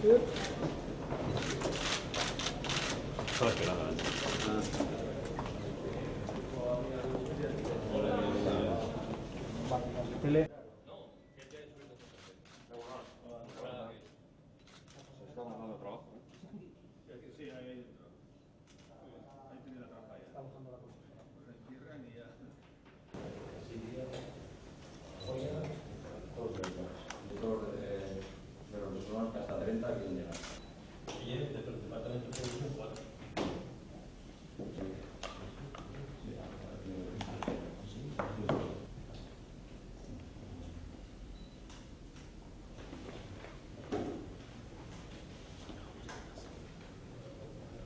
Estaba esperando. Tele. Hasta 30 quieren llegar. Y el departamento de producción 4.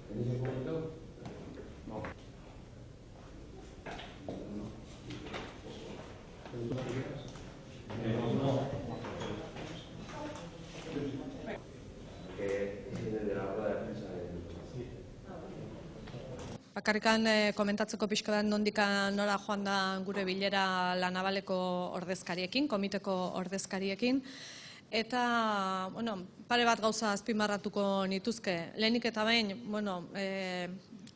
¿Tenéis el comunicado? No. De la rueda de prensa Bakarrikan komentatzeko pixka bat nondikan nora joan da gure bilera La Navaleko ordezkariekin, komiteko ordezkariekin. Eta, pare bat gauza azpimarratuko nituzke. Lehenik eta behin,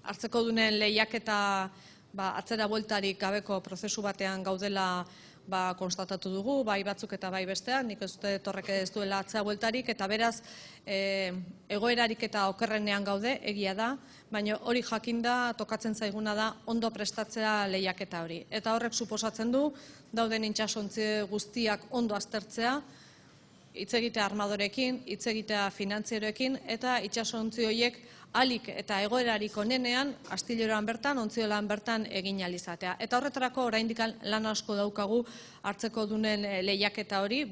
hartzeko dunen lehiaketa atzera bueltarik gabeko prozesu batean gaudela konstatatu dugu, bai batzuk eta bai bestean, nik ez dut horrek ez duela atzera bueltarik, eta beraz egoerarik eta okerrenean gaude, egia da, baina hori jakinda tokatzen zaiguna da ondo prestatzea lehiaketa hori. Eta horrek suposatzen du, dauden itsasontzi guztiak ondo aztertzea, hitz egitea armadorekin, hitz egitea finantzieroekin, eta itsasontzi horiek alik eta egoerarik onenean, astileroan bertan, ontziolan bertan egin ahal izatea. Eta horretarako oraindik lan asko daukagu hartzeko dunen lehiaketa hori,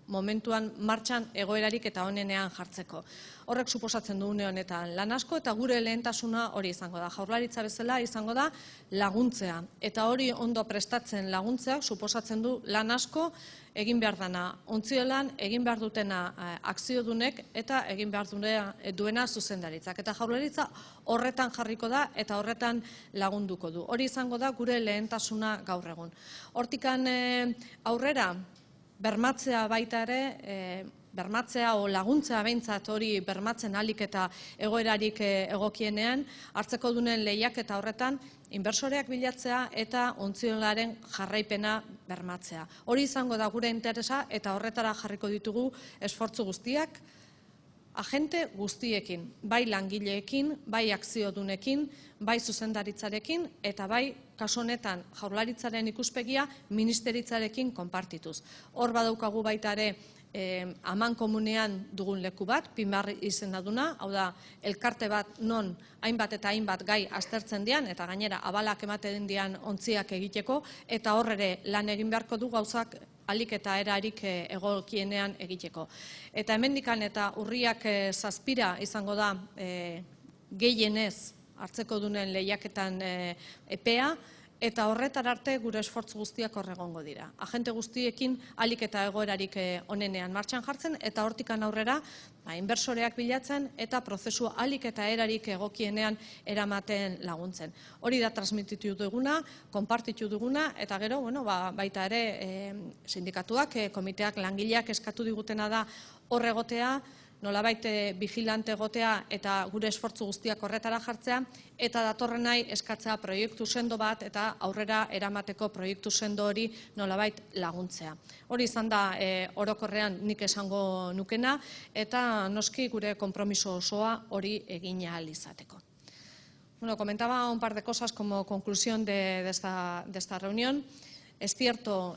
momentuan martxan egoerarik eta onenean jartzeko. Horrek suposatzen du une honetan lan asko, eta gure lehentasuna hori izango da. Jaurlaritza bezala izango da laguntzea. Eta hori ondo prestatzen laguntzeak suposatzen du lan asko egin behar dana ontziolan, egin behar dutena akziodunek eta egin behar duena zuzendaritzak. Eta Jaurlaritza horretan jarriko da eta horretan lagunduko du. Hori izango da gure lehentasuna gaur egun. Hortikan aurrera, bermatzea baita ere, bermatzea o laguntzea behintzat hori bermatzen ahalik eta egoerarik egokienean, hartzeko dunen lehiaketa horretan, inbersoreak bilatzea eta ontziolaren jarraipena bermatzea. Hori izango da gure interesa eta horretara jarriko ditugu esfortzu guztiak, agente guztiekin, bai langileekin, bai akziodunekin, bai zuzendaritzarekin eta bai kasu honetan Jaurlaritzaren ikuspegia ministeritzarekin konpartituz. Hor badaukagu baita ere amankomunean dugun leku bat, PIMAR izena duna, hau da, elkarte bat non hainbat eta hainbat gai aztertzen dian, eta gainera abalak ematen dian ontziak egiteko, eta hor ere lan egin beharko du gauzak alik eta erarik egokienean egiteko. Eta hemendikan eta urriak 7 izango da gehienez hartzeko dunen lehiaketan epea, eta horretar arte gure esfortzu guztiak horregongo dira. Agente guztiekin alik eta egoerarik onenean martxan jartzen, eta hortikan aurrera inbersoreak bilatzen eta prozesu alik eta erarik egokienean eramaten laguntzen. Hori da transmititu duguna, konpartitu duguna, eta gero, baita ere sindikatuak, komiteak, langileak eskatu digutena da hor egotea, nolabait vigilante egotea eta gure esfortzu guztiak horretara jartzea, eta datorren nahi eskatzea proiektu sendo bat eta aurrera eramateko proiektu sendo hori nolabait laguntzea. Hori izan da orokorrean nik esango nukena, eta noski gure konpromiso osoa hori egin ahal izateko. Comentaba un par de cosas como conclusión de esta reunión. Es cierto,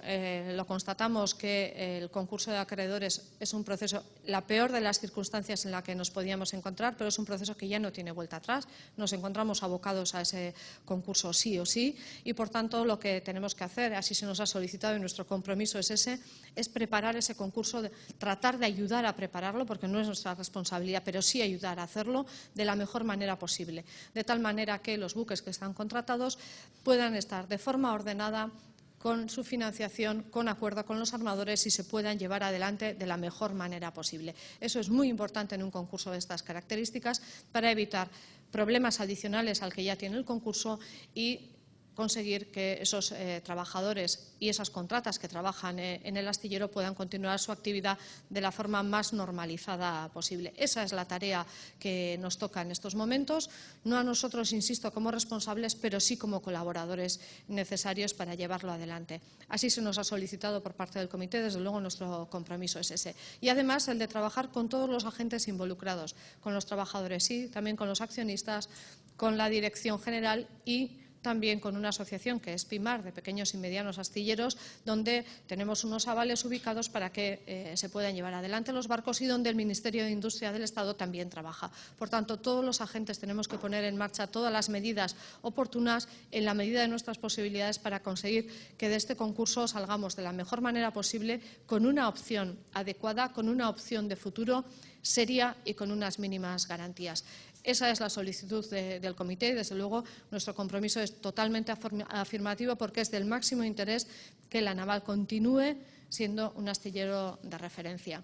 lo constatamos, que el concurso de acreedores es un proceso, la peor de las circunstancias en la que nos podíamos encontrar, pero es un proceso que ya no tiene vuelta atrás. Nos encontramos abocados a ese concurso sí o sí, y por tanto lo que tenemos que hacer, así se nos ha solicitado y nuestro compromiso es ese, es preparar ese concurso, tratar de ayudar a prepararlo, porque no es nuestra responsabilidad, pero sí ayudar a hacerlo de la mejor manera posible, de tal manera que los buques que están contratados puedan estar de forma ordenada, con su financiación, con acuerdo con los armadores, y se puedan llevar adelante de la mejor manera posible. Eso es muy importante en un concurso de estas características para evitar problemas adicionales al que ya tiene el concurso y conseguir que esos trabajadores y esas contratas que trabajan en el astillero puedan continuar su actividad de la forma más normalizada posible. Esa es la tarea que nos toca en estos momentos, no a nosotros, insisto, como responsables, pero sí como colaboradores necesarios para llevarlo adelante. Así se nos ha solicitado por parte del comité, desde luego nuestro compromiso es ese. Y además el de trabajar con todos los agentes involucrados, con los trabajadores sí, también con los accionistas, con la dirección general y también con una asociación que es PIMAR, de pequeños y medianos astilleros, donde tenemos unos avales ubicados para que se puedan llevar adelante los barcos y donde el Ministerio de Industria del Estado también trabaja. Por tanto, todos los agentes tenemos que poner en marcha todas las medidas oportunas en la medida de nuestras posibilidades para conseguir que de este concurso salgamos de la mejor manera posible, con una opción adecuada, con una opción de futuro seria y con unas mínimas garantías. Esa es la solicitud del comité y, desde luego, nuestro compromiso es totalmente afirmativo porque es del máximo interés que la naval continúe siendo un astillero de referencia.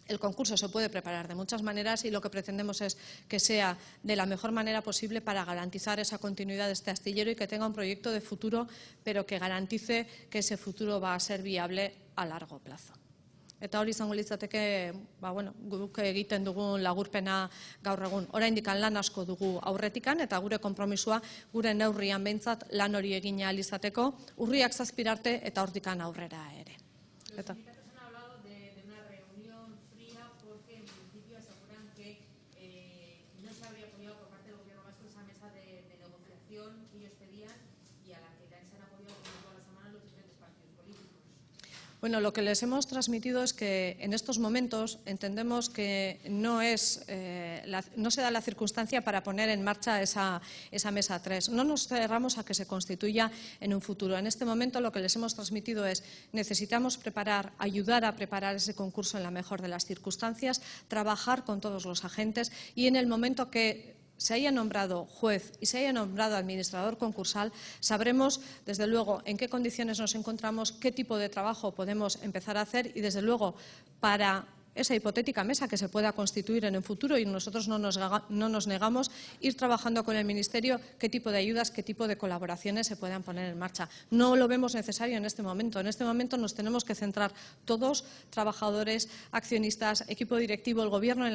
El concurso se puede preparar de muchas maneras y lo que pretendemos es que sea de la mejor manera posible para garantizar esa continuidad de este astillero y que tenga un proyecto de futuro, pero que garantice que ese futuro va a ser viable a largo plazo. Eta hori izango litzateke, guk egiten dugun lagurpena gaur egun. Oraindik lan asko dugu aurretikan eta gure konpromisoa gure neurrian behintzat lan hori egin ahal izateko, urriak 7 arte eta hortikan aurrera ere. Los sindicatos han hablado de una reunión fría porque en principio aseguran que no se habría apoyado por parte del gobierno vasco esa mesa de negociación que ellos pedían y a la que se han apoyado toda la semana los diferentes partidos políticos. Bueno, lo que les hemos transmitido es que en estos momentos entendemos que no se da la circunstancia para poner en marcha esa mesa 3. No nos cerramos a que se constituya en un futuro. En este momento lo que les hemos transmitido es necesitamos ayudar a preparar ese concurso en la mejor de las circunstancias, trabajar con todos los agentes y en el momento que se haya nombrado juez y se haya nombrado administrador concursal, sabremos, desde luego, en qué condiciones nos encontramos, qué tipo de trabajo podemos empezar a hacer y, desde luego, para esa hipotética mesa que se pueda constituir en el futuro y nosotros no nos negamos ir trabajando con el Ministerio qué tipo de ayudas, qué tipo de colaboraciones se puedan poner en marcha. No lo vemos necesario en este momento. En este momento nos tenemos que centrar todos, trabajadores, accionistas, equipo directivo, el Gobierno, en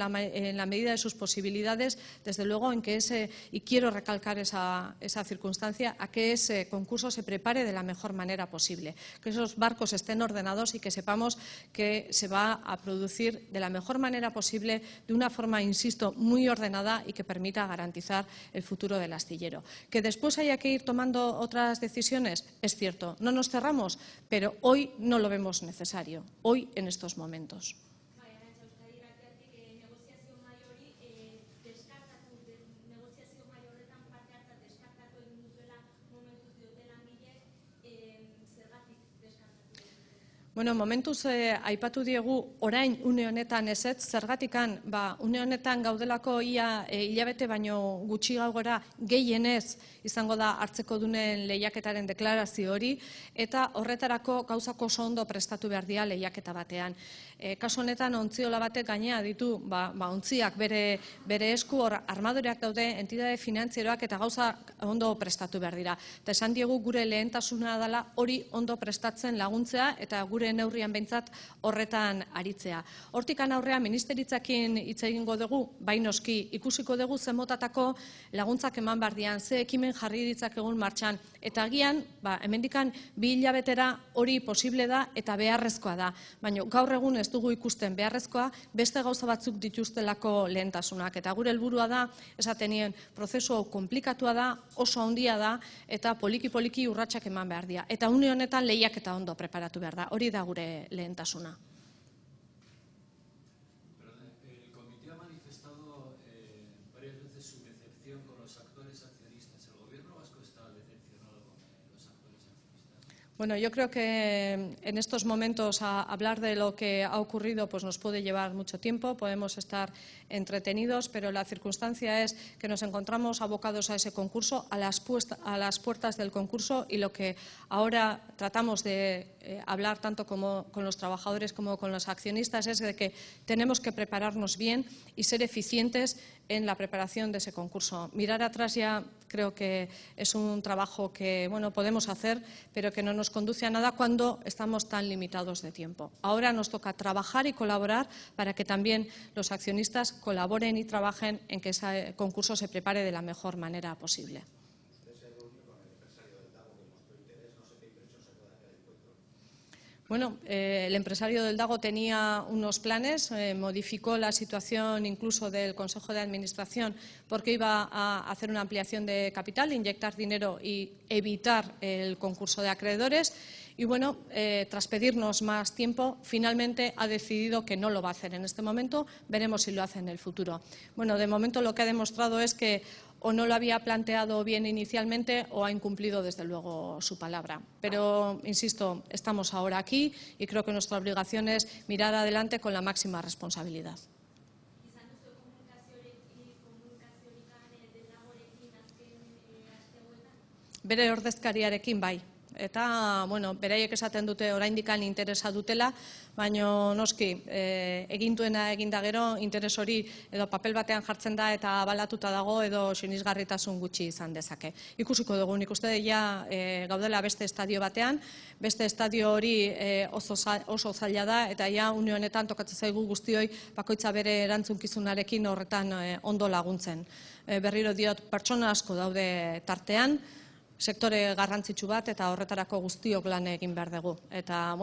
la medida de sus posibilidades, desde luego en que y quiero recalcar esa circunstancia, a que ese concurso se prepare de la mejor manera posible, que esos barcos estén ordenados y que sepamos que se va a producir de la mejor manera posible, de una forma, insisto, muy ordenada y que permita garantizar el futuro del astillero. Que después haya que ir tomando otras decisiones, es cierto, no nos cerramos, pero hoy no lo vemos necesario, hoy en estos momentos. Bueno, momentuz aipatu diegu orain une honetan ezetz, zergatikan, une honetan gaudelako ia hilabete baino gutxi gora gehienez izango da hartzeko dunen lehiaketaren deklarazio hori eta horretarako gauzak oso ondo prestatu behar dira lehiaketa batean. Kasu honetan ontziola batek gainea ditu ontziak bere esku, hor armadoreak daude, entitate finantzieroak eta gauza ondo prestatu behar dira. Eta esan diegu gure lehentasuna dela hori ondo prestatzen laguntzea eta gure neurrian behintzat horretan aritzea. Hortikan aurrea ministeritzakin hitz egingo dugu, bai noski, ikusiko dugu zen motatako laguntzak eman behar dian, ze ekimen jarri ditzak egun martxan. Eta agian, hemendikan 2 hilabetera hori posible da eta beharrezkoa da. Baina gaur egun ez dugu ikusten beharrezkoa, beste gauza batzuk dituztelako lehentasunak. Eta gure helburua da, esatenien, prozesu hau konplikatua da, oso handia da, eta poliki-poliki urratsak eman behar dira. Eta une honetan lehiaketa ondo preparatu behar da. Hori da gure lehentasuna. El comité ha manifestado varias veces su decepción con los actores accionistas. ¿El gobierno vasco está decepcionado con los actores accionistas? Bueno, yo creo que en estos momentos hablar de lo que ha ocurrido pues nos puede llevar mucho tiempo, podemos estar entretenidos, pero la circunstancia es que nos encontramos abocados a ese concurso, a las puertas del concurso y lo que ahora tratamos de hablar tanto como con los trabajadores como con los accionistas es de que tenemos que prepararnos bien y ser eficientes en la preparación de ese concurso. Mirar atrás ya creo que es un trabajo que podemos hacer, pero que no nos conduce a nada cuando estamos tan limitados de tiempo. Ahora nos toca trabajar y colaborar para que también los accionistas colaboren y trabajen en que ese concurso se prepare de la mejor manera posible. Bueno, el empresario del Dago tenía unos planes, modificó la situación incluso del Consejo de Administración porque iba a hacer una ampliación de capital, inyectar dinero y evitar el concurso de acreedores. Y bueno, tras pedirnos más tiempo, finalmente ha decidido que no lo va a hacer en este momento. Veremos si lo hace en el futuro. Bueno, de momento lo que ha demostrado es que o no lo había planteado bien inicialmente o ha incumplido desde luego su palabra. Pero, insisto, estamos ahora aquí y creo que nuestra obligación es mirar adelante con la máxima responsabilidad. Bere ordezkariarekin bai. Eta, beraiek esaten dute oraindikan interesa dutela, baina noski, egintuena eginda gero, interes hori edo papel batean jartzen da eta abalatuta dago edo sinisgarritasun gutxi izan dezake. Ikusiko dugu, nik uste ja gaudela beste estadio batean, beste estadio hori oso zaila da eta ja une honetan tokatzen zaigu guztioi bakoitza bere erantzunkizunarekin horretan ondo laguntzen. Berriro diot, pertsona asko daude tartean, sektore garrantzitsu bat eta horretarako guztiok lan egin behar dugu. Eta,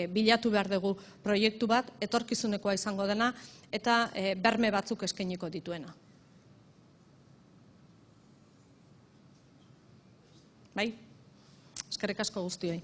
bilatu behar dugu proiektu bat, etorkizunekoa izango dena eta berme batzuk eskainiko dituena. Bai? Eskerrik asko guztioi.